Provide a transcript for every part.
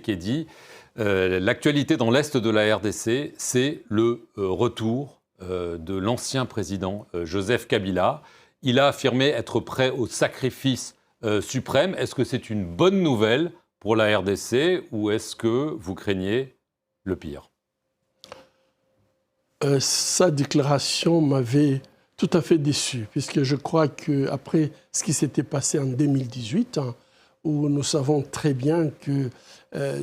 Tshisekedi, l'actualité dans l'Est de la RDC, c'est le retour de l'ancien président Joseph Kabila. Il a affirmé être prêt au sacrifice suprême. Est-ce que c'est une bonne nouvelle pour la RDC ou est-ce que vous craignez le pire? Sa déclaration m'avait tout à fait déçu, puisque je crois qu'après ce qui s'était passé en 2018, où nous savons très bien que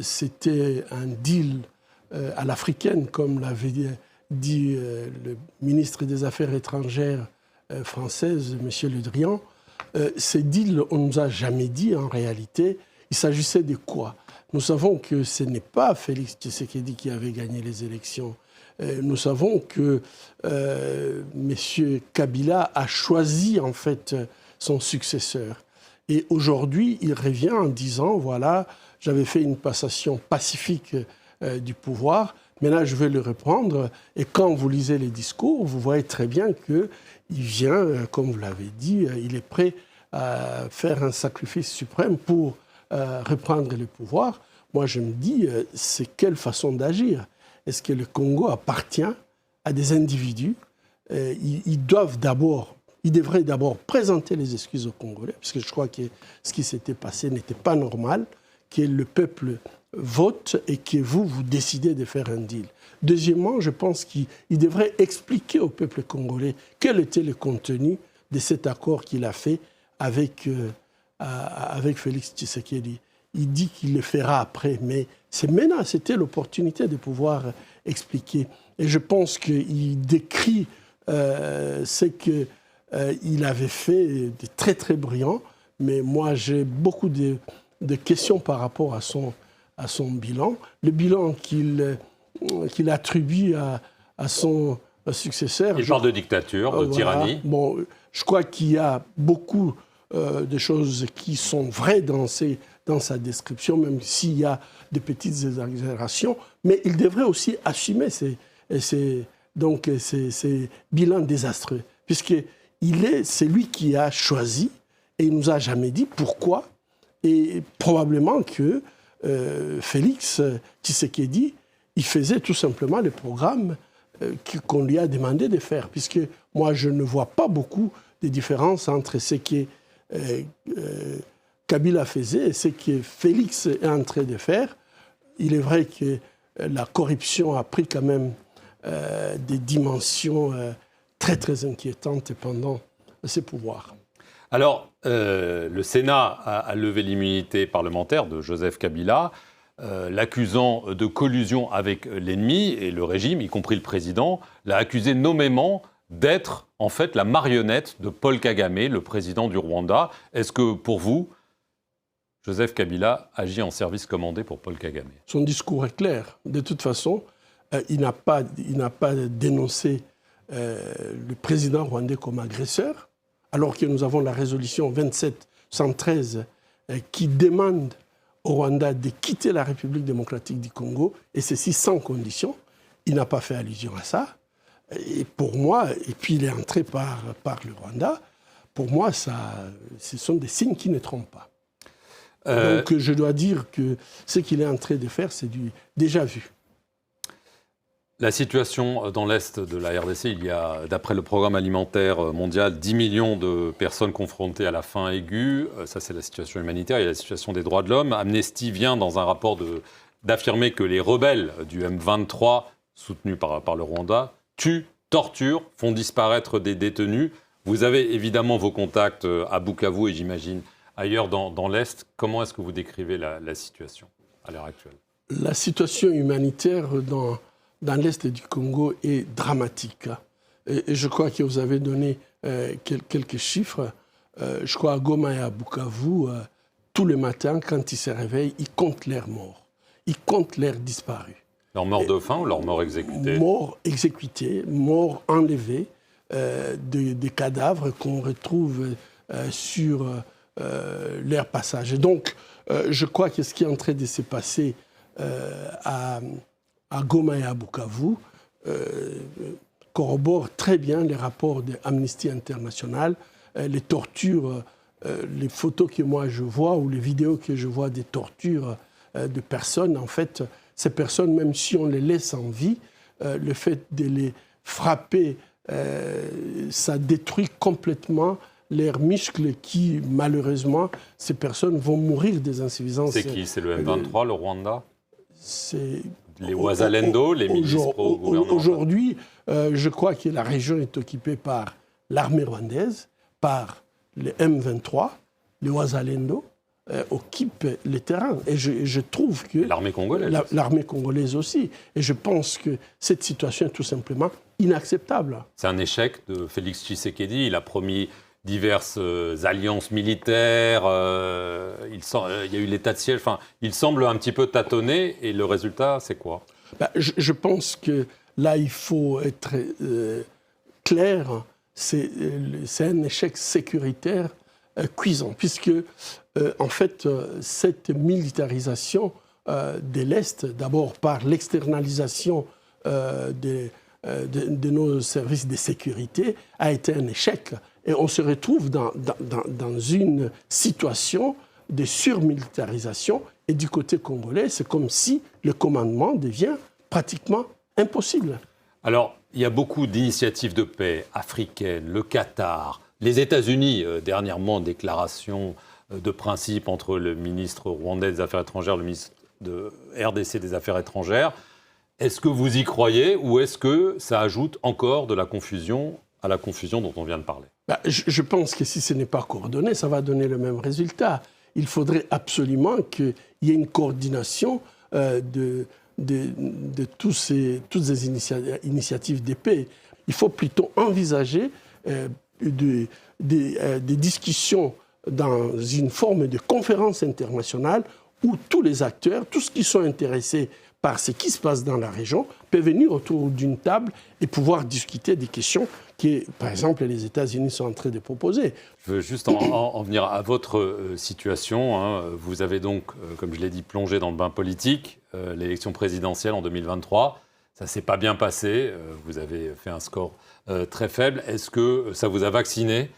c'était un deal à l'africaine, comme l'avait dit le ministre des Affaires étrangères française, M. Le Drian. Ces deals, on ne nous a jamais dit en réalité, il s'agissait de quoi? Nous savons que ce n'est pas Félix Tshisekedi qui avait gagné les élections. Nous savons que M. Kabila a choisi en fait son successeur. Et aujourd'hui, il revient en disant, voilà, j'avais fait une passation pacifique du pouvoir, mais là, je vais le reprendre. Et quand vous lisez les discours, vous voyez très bien qu'il vient, comme vous l'avez dit, il est prêt à faire un sacrifice suprême pour reprendre le pouvoir. Moi, je me dis, c'est quelle façon d'agir? Est-ce que le Congo appartient à des individus? Ils devraient d'abord présenter les excuses aux Congolais, parce que je crois que ce qui s'était passé n'était pas normal, que le peuple vote et que vous décidez de faire un deal. Deuxièmement, je pense qu'il devrait expliquer au peuple congolais quel était le contenu de cet accord qu'il a fait avec Félix Tshisekedi. Il dit qu'il le fera après, mais c'est maintenant, c'était l'opportunité de pouvoir expliquer. Et je pense qu'il décrit ce qu'il avait fait de très très brillant, mais moi j'ai beaucoup de questions par rapport à son bilan. Le bilan qu'il attribue à son successeur. Il parle de dictature, de tyrannie. Bon, je crois qu'il y a beaucoup de choses qui sont vraies dans sa description, même s'il y a de petites exagérations, mais il devrait aussi assumer ces bilans désastreux, c'est lui qui a choisi et il ne nous a jamais dit pourquoi, et probablement que Félix Tshisekedi, il faisait tout simplement le programme qu'on lui a demandé de faire, puisque moi je ne vois pas beaucoup de différence entre ce que Kabila faisait et ce que Félix est en train de faire. Il est vrai que la corruption a pris quand même des dimensions très très inquiétantes pendant ses pouvoirs. Alors, le Sénat a levé l'immunité parlementaire de Joseph Kabila, l'accusant de collusion avec l'ennemi, et le régime, y compris le président, l'a accusé nommément d'être en fait la marionnette de Paul Kagame, le président du Rwanda. Est-ce que pour vous, Joseph Kabila agit en service commandé pour Paul Kagame? Son discours est clair. De toute façon, il n'a pas dénoncé le président rwandais comme agresseur, alors que nous avons la résolution 2713 qui demande au Rwanda de quitter la République démocratique du Congo, et ceci sans condition. Il n'a pas fait allusion à ça. Et pour moi, et puis il est entré par le Rwanda, pour moi, ce sont des signes qui ne trompent pas. Donc je dois dire que ce qu'il est en train de faire, c'est du déjà vu. La situation dans l'Est de la RDC, il y a, d'après le programme alimentaire mondial, 10 millions de personnes confrontées à la faim aiguë. Ça, c'est la situation humanitaire. Il y a la situation des droits de l'homme. Amnesty vient, dans un rapport, d'affirmer que les rebelles du M23, soutenus par le Rwanda, tuent, torturent, font disparaître des détenus. Vous avez évidemment vos contacts à Bukavu et j'imagine ailleurs dans l'Est. Comment est-ce que vous décrivez la situation à l'heure actuelle? La situation humanitaire dans l'Est du Congo est dramatique. Et je crois que vous avez donné quelques chiffres. Je crois à Goma et à Bukavu, tous les matins, quand ils se réveillent, ils comptent leurs morts. Ils comptent leurs disparus. Leurs morts de faim ou leurs morts exécutés? Morts exécutés, morts enlevés, des cadavres qu'on retrouve sur leur passage. Et donc, je crois que ce qui est en train de se passer à Goma et à Bukavu corrobore très bien les rapports d'Amnesty International, les tortures, les photos que moi je vois ou les vidéos que je vois des tortures de personnes. En fait, ces personnes, même si on les laisse en vie, le fait de les frapper, ça détruit complètement leurs muscles qui, malheureusement, ces personnes vont mourir des insuffisances. C'est qui? C'est le M23, le Rwanda? C'est... Les Ouazalendo, les milices pro-gouvernementales? Aujourd'hui, je crois que la région est occupée par l'armée rwandaise, par les M23, les Ouazalendo occupent les terrains. Et je trouve que... L'armée congolaise. L'armée congolaise aussi. Et je pense que cette situation est tout simplement inacceptable. C'est un échec de Félix Tshisekedi. Il a promis diverses alliances militaires. Il y a eu l'état de siège. Enfin, il semble un petit peu tâtonner. Et le résultat, c'est quoi? Je pense que là, il faut être clair. C'est un échec sécuritaire cuisant, puisque, en fait, cette militarisation de l'Est, d'abord par l'externalisation de nos services de sécurité, a été un échec. Et on se retrouve dans une situation de surmilitarisation. Et du côté congolais, c'est comme si le commandement devient pratiquement impossible. Alors, il y a beaucoup d'initiatives de paix africaines, le Qatar, les États-Unis, dernièrement, déclaration de principe entre le ministre rwandais des Affaires étrangères et le ministre de RDC des Affaires étrangères. Est-ce que vous y croyez ou est-ce que ça ajoute encore de la confusion à la confusion dont on vient de parler? Je pense que si ce n'est pas coordonné, ça va donner le même résultat. Il faudrait absolument qu'il y ait une coordination de toutes ces initiatives de paix. Il faut plutôt envisager des discussions dans une forme de conférence internationale où tous les acteurs, tous ceux qui sont intéressés par ce qui se passe dans la région, peuvent venir autour d'une table et pouvoir discuter des questions que, par exemple, les États-Unis sont en train de proposer. Je veux juste en venir à votre situation. Hein. Vous avez donc, comme je l'ai dit, plongé dans le bain politique. L'élection présidentielle en 2023, ça ne s'est pas bien passé. Vous avez fait un score très faible. Est-ce que ça vous a vacciné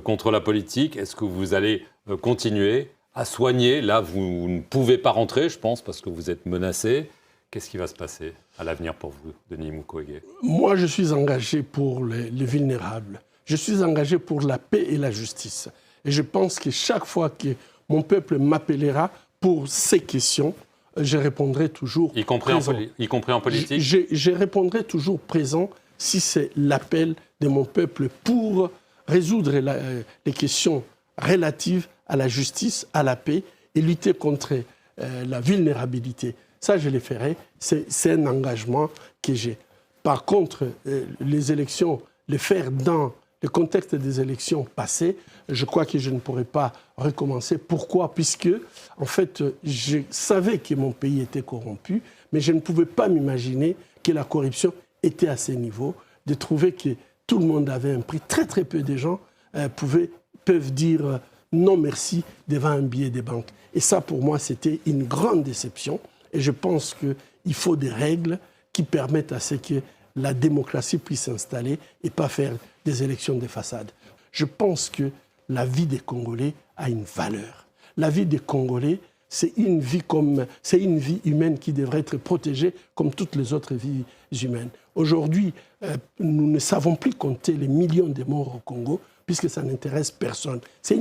contre la politique? Est-ce que vous allez continuer à soigner? Là, vous ne pouvez pas rentrer, je pense, parce que vous êtes menacé. Qu'est-ce qui va se passer à l'avenir pour vous, Denis Mukwege? Moi, je suis engagé pour les vulnérables. Je suis engagé pour la paix et la justice. Et je pense que chaque fois que mon peuple m'appellera pour ces questions, je répondrai toujours présent. Y compris en politique? Je répondrai toujours présent si c'est l'appel de mon peuple pour résoudre les questions relatives à la justice, à la paix et lutter contre la vulnérabilité. Ça, je le ferai. C'est un engagement que j'ai. Par contre, les élections, les faire dans le contexte des élections passées, je crois que je ne pourrais pas recommencer. Pourquoi? Puisque, en fait, je savais que mon pays était corrompu, mais je ne pouvais pas m'imaginer que la corruption était à ce niveau, de trouver que tout le monde avait un prix. Très, très peu de gens peuvent dire non merci devant un billet de banque. Et ça, pour moi, c'était une grande déception. Et je pense qu'il faut des règles qui permettent à ce que la démocratie puisse s'installer et pas faire des élections de façade. Je pense que la vie des Congolais a une valeur. La vie des Congolais, c'est une vie humaine qui devrait être protégée comme toutes les autres vies humaines. Aujourd'hui, nous ne savons plus compter les millions de morts au Congo puisque ça n'intéresse personne. C'est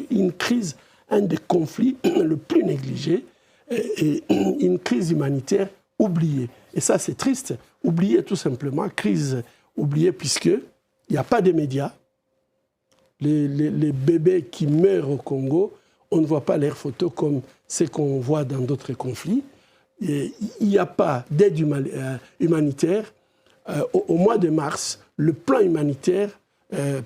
une crise, un des conflits le plus négligé et une crise humanitaire oubliée. Et ça, c'est triste. Oubliée tout simplement, crise oubliée puisqu'il n'y a pas de médias. Les bébés qui meurent au Congo, on ne voit pas leurs photos comme ce qu'on voit dans d'autres conflits. Et il n'y a pas d'aide humanitaire. Au mois de mars, le plan humanitaire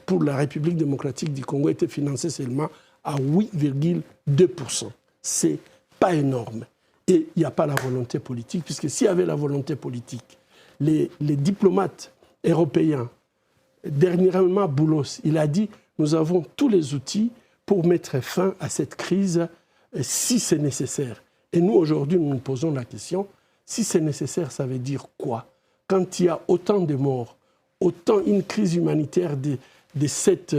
pour la République démocratique du Congo était financé seulement à 8,2%. C'est pas énorme. Et il n'y a pas la volonté politique, puisque s'il y avait la volonté politique, les diplomates européens, dernièrement Boulos, il a dit « Nous avons tous les outils pour mettre fin à cette crise si c'est nécessaire ». Et nous, aujourd'hui, nous nous posons la question, si c'est nécessaire, ça veut dire quoi? Quand il y a autant de morts, autant une crise humanitaire de cette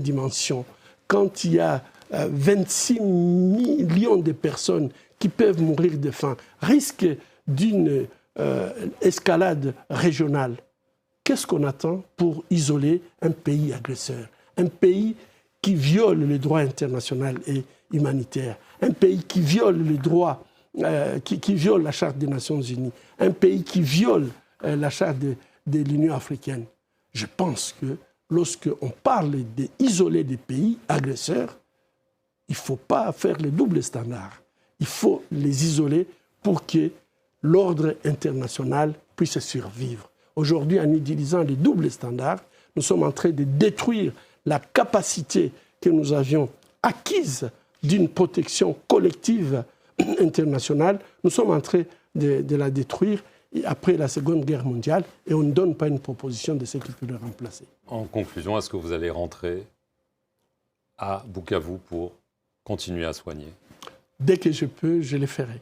dimension, quand il y a 26 millions de personnes qui peuvent mourir de faim, risque d'une escalade régionale. Qu'est-ce qu'on attend pour isoler un pays agresseur, un pays qui viole les droits internationaux et humanitaires, un pays qui viole les droits, qui viole la Charte des Nations Unies, un pays qui viole la Charte de l'Union africaine? Je pense que lorsqu'on parle d'isoler des pays agresseurs, il ne faut pas faire les doubles standards. Il faut les isoler pour que l'ordre international puisse survivre. Aujourd'hui, en utilisant les doubles standards, nous sommes en train de détruire la capacité que nous avions acquise d'une protection collective internationale. Nous sommes en train de la détruire après la Seconde Guerre mondiale et on ne donne pas une proposition de ce qui peut le remplacer. En conclusion, est-ce que vous allez rentrer à Bukavu pour continuer à soigner? Dès que je peux, je le ferai.